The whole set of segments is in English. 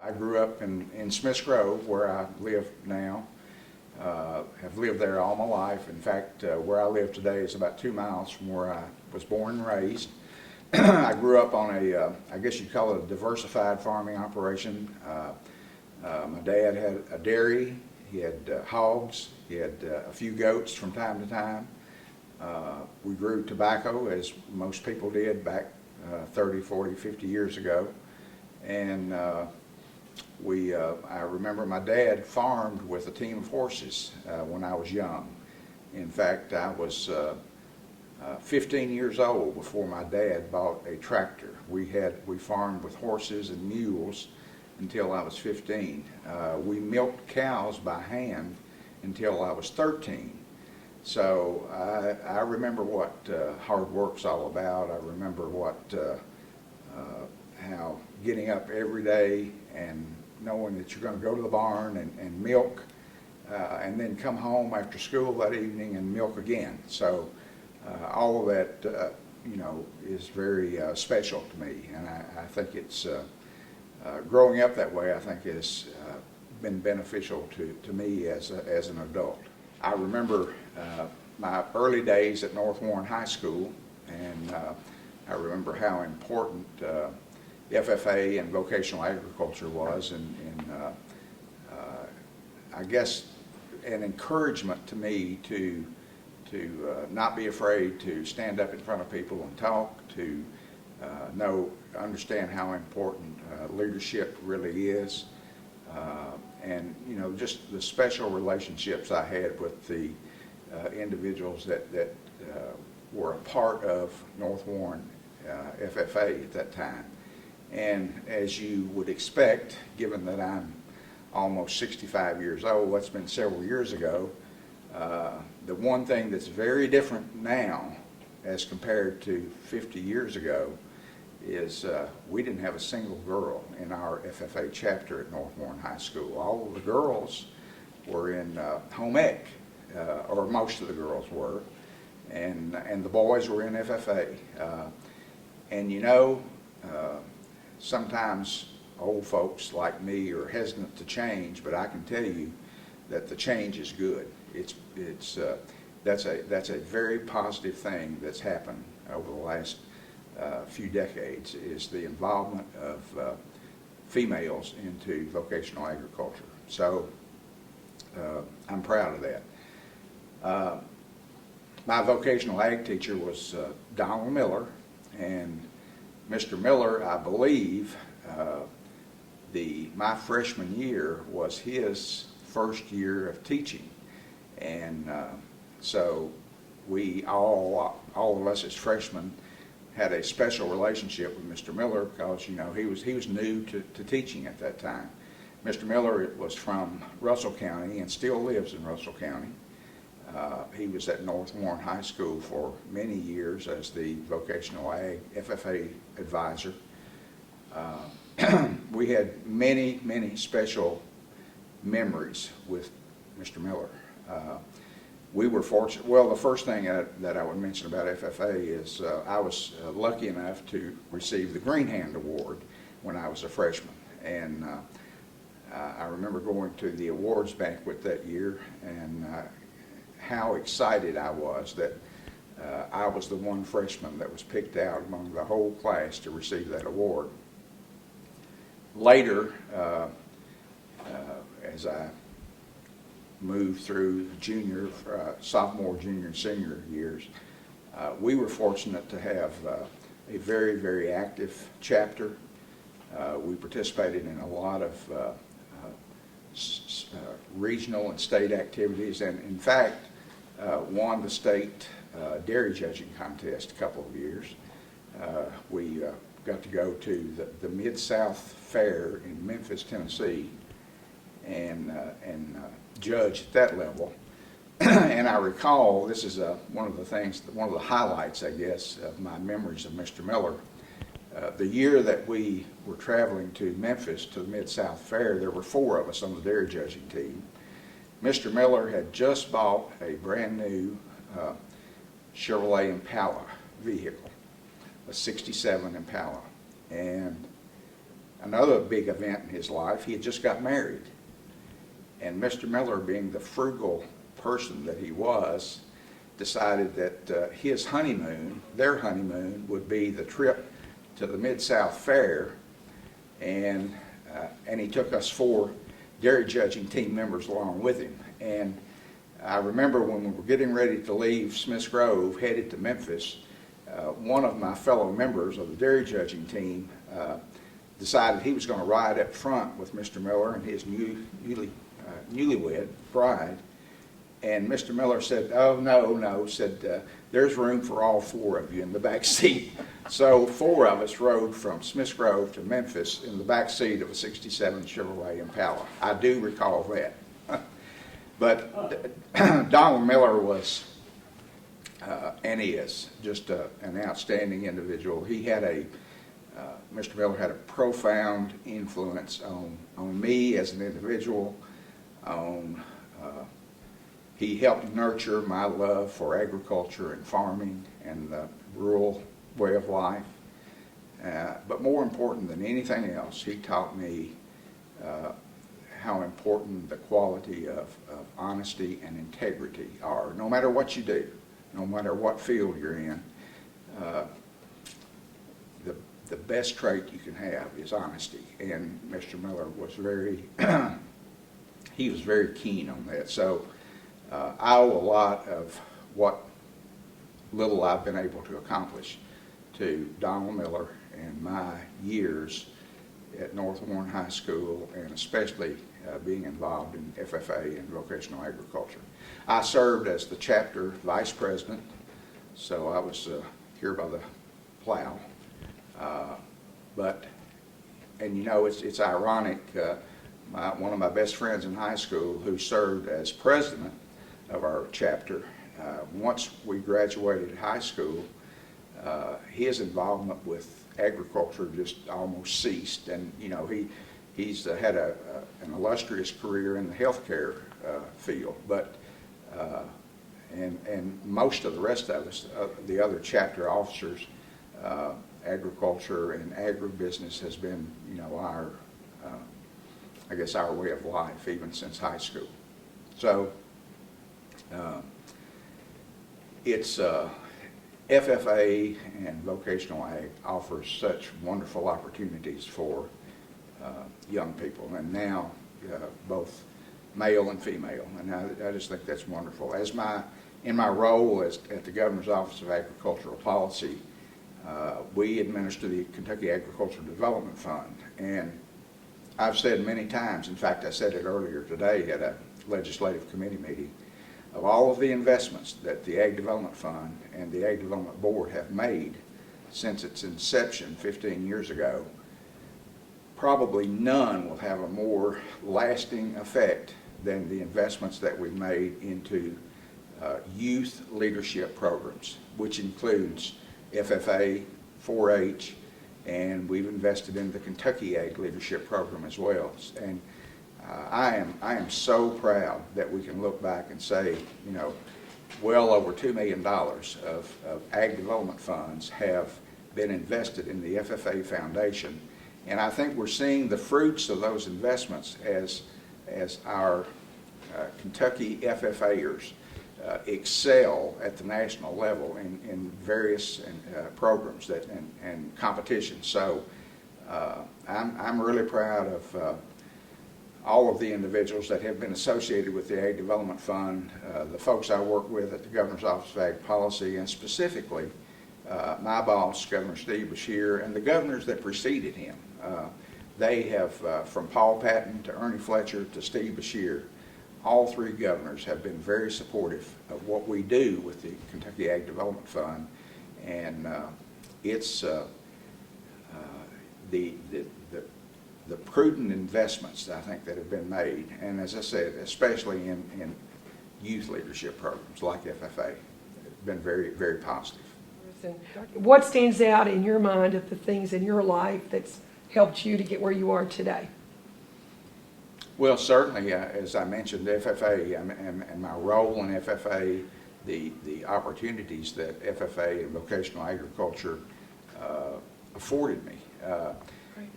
I grew up in Smiths Grove, where I live now. Have lived there all my life. In fact, where I live today is about 2 miles from where I was born and raised. I grew up on I guess you'd call it a diversified farming operation. My dad had a dairy, he had hogs, he had a few goats from time to time. We grew tobacco, as most people did back 30, 40, 50 years ago. And I remember my dad farmed with a team of horses when I was young. In fact, I was 15 years old before my dad bought a tractor. We farmed with horses and mules until I was 15. We milked cows by hand until I was 13. So I remember what hard work's all about. I remember how getting up every day and knowing that you're going to go to the barn and milk, and then come home after school that evening and milk again. So all of that, is very special to me, and I think it's growing up that way. I think has been beneficial to me as an adult. I remember my early days at North Warren High School, and I remember how important FFA and vocational agriculture was, and I guess an encouragement to me to not be afraid to stand up in front of people and talk, to understand how important leadership really is, and just the special relationships I had with the individuals that were a part of North Warren FFA at that time. And as you would expect, given that I'm almost 65 years old, that's been several years ago, the one thing that's very different now as compared to 50 years ago is we didn't have a single girl in our FFA chapter at North Warren High School. All of the girls were in home ec, or most of the girls were, and the boys were in FFA. Sometimes old folks like me are hesitant to change, but I can tell you that the change is good. That's a very positive thing that's happened over the last few decades, is the involvement of females into vocational agriculture. So I'm proud of that. My vocational ag teacher was Donald Miller, and Mr. Miller, I believe, my freshman year was his first year of teaching, and so we all of us as freshmen had a special relationship with Mr. Miller because he was new to teaching at that time. Mr. Miller was from Russell County and still lives in Russell County. He was at North Warren High School for many years as the vocational ag FFA advisor. We had many special memories with Mr. Miller. We were fortunate. Well, the first thing that I would mention about FFA is I was lucky enough to receive the Green Hand Award when I was a freshman, and I remember going to the awards banquet that year and how excited I was that I was the one freshman that was picked out among the whole class to receive that award. Later, as I moved through sophomore, junior, and senior years, we were fortunate to have a very active chapter. We participated in a lot of regional and state activities, and in fact won the state dairy judging contest a couple of years. We got to go to the Mid-South Fair in Memphis, Tennessee, and judge at that level. And I recall, this is one of the highlights, I guess, of my memories of Mr. Miller. The year that we were traveling to Memphis to the Mid-South Fair, there were 4 of us on the dairy judging team. Mr. Miller had just bought a brand new Chevrolet Impala vehicle, a '67 Impala, and another big event in his life. He had just got married. And Mr. Miller, being the frugal person that he was, decided that his honeymoon, their honeymoon, would be the trip to the Mid-South Fair. And he took us 4 dairy judging team members along with him. And I remember when we were getting ready to leave Smiths Grove, headed to Memphis, one of my fellow members of the dairy judging team decided he was going to ride up front with Mr. Miller and his newlywed bride. And Mr. Miller said, "Oh, no," said, "there's room for all 4 of you in the back seat." So 4 of us rode from Smiths Grove to Memphis in the back seat of a '67 Chevrolet Impala. I do recall that. But Donald Miller was, and is, just an outstanding individual. He had Mr. Miller had a profound influence on me as an individual. He helped nurture my love for agriculture and farming and the rural way of life. But more important than anything else, he taught me how important the quality of honesty and integrity are. No matter what you do, no matter what field you're in, the best trait you can have is honesty. And Mr. Miller was he was very keen on that. So I owe a lot of what little I've been able to accomplish to Donald Miller and my years at North Warren High School, and especially being involved in FFA and vocational agriculture. I served as the chapter vice president, so I was here by the plow. And you know, it's ironic, one of my best friends in high school who served as president of our chapter, once we graduated high school, his involvement with agriculture just almost ceased. And you know, he's had an illustrious career in the healthcare field, but and most of the rest of us, the other chapter officers, agriculture and agribusiness has been, you know, our I guess our way of life even since high school. So it's FFA and vocational ag offers such wonderful opportunities for young people, and now both male and female, and I just think that's wonderful. In my role at the Governor's Office of Agricultural Policy, we administer the Kentucky Agricultural Development Fund, and I've said many times, in fact I said it earlier today at a legislative committee meeting, of all of the investments that the Ag Development Fund and the Ag Development Board have made since its inception 15 years ago, probably none will have a more lasting effect than the investments that we've made into youth leadership programs, which includes FFA, 4-H, and we've invested in the Kentucky Ag Leadership Program as well. And I am so proud that we can look back and say, you know, well over $2 million of ag development funds have been invested in the FFA Foundation, and I think we're seeing the fruits of those investments as our Kentucky FFAers excel at the national level in various programs and competitions. So I'm really proud of all of the individuals that have been associated with the Ag Development Fund, the folks I work with at the Governor's Office of Ag Policy, and specifically my boss, Governor Steve Beshear, and the governors that preceded him. They have, from Paul Patton to Ernie Fletcher to Steve Beshear, all 3 governors have been very supportive of what we do with the Kentucky Ag Development Fund, and it's the prudent investments, I think, that have been made, and as I said, especially in youth leadership programs like FFA, have been very, very positive. What stands out in your mind of the things in your life that's helped you to get where you are today? Well, certainly, as I mentioned, FFA and my role in FFA, the opportunities that FFA and vocational agriculture afforded me.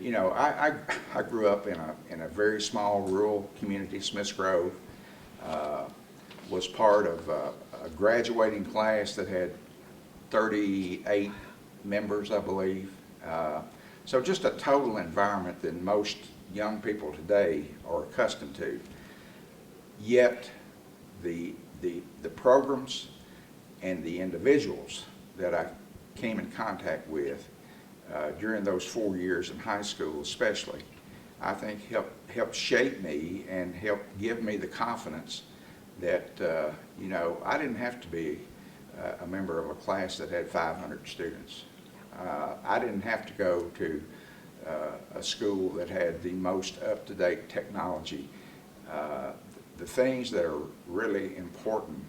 You know, I grew up in a very small rural community, Smiths Grove. Was part of a graduating class that had 38 members, I believe. So just a total environment that most young people today are accustomed to. Yet the programs and the individuals that I came in contact with during those 4 years in high school especially, I think helped shape me and helped give me the confidence that, you know, I didn't have to be a member of a class that had 500 students. I didn't have to go to a school that had the most up-to-date technology. The things that are really important,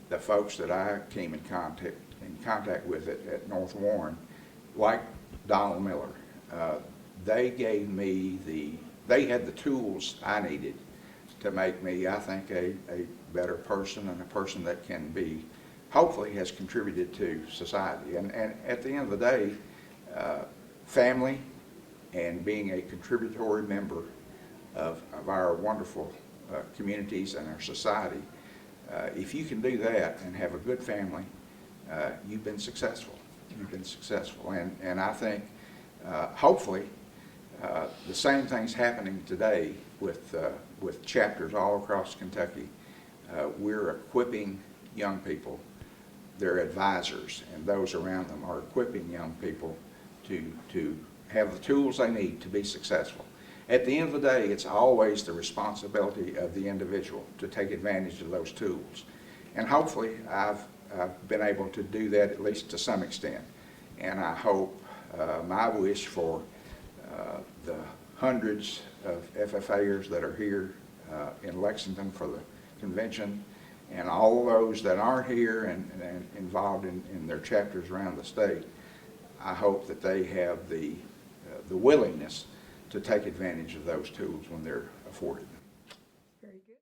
the folks that I came in contact with at North Warren, like Donald Miller, they gave me they had the tools I needed to make me, I think, a better person and a person that can be, hopefully has contributed to society. And at the end of the day, family and being a contributory member of our wonderful communities and our society, if you can do that and have a good family, you've been successful. You've been successful. And I think, hopefully, the same thing's happening today with chapters all across Kentucky. We're equipping young people, their advisors, and those around them are equipping young people to have the tools they need to be successful. At the end of the day, it's always the responsibility of the individual to take advantage of those tools. And hopefully, I've been able to do that at least to some extent. And I hope, my wish for the hundreds of FFAers that are here in Lexington for the convention, and all those that aren't here and involved in their chapters around the state, I hope that they have the willingness to take advantage of those tools when they're afforded.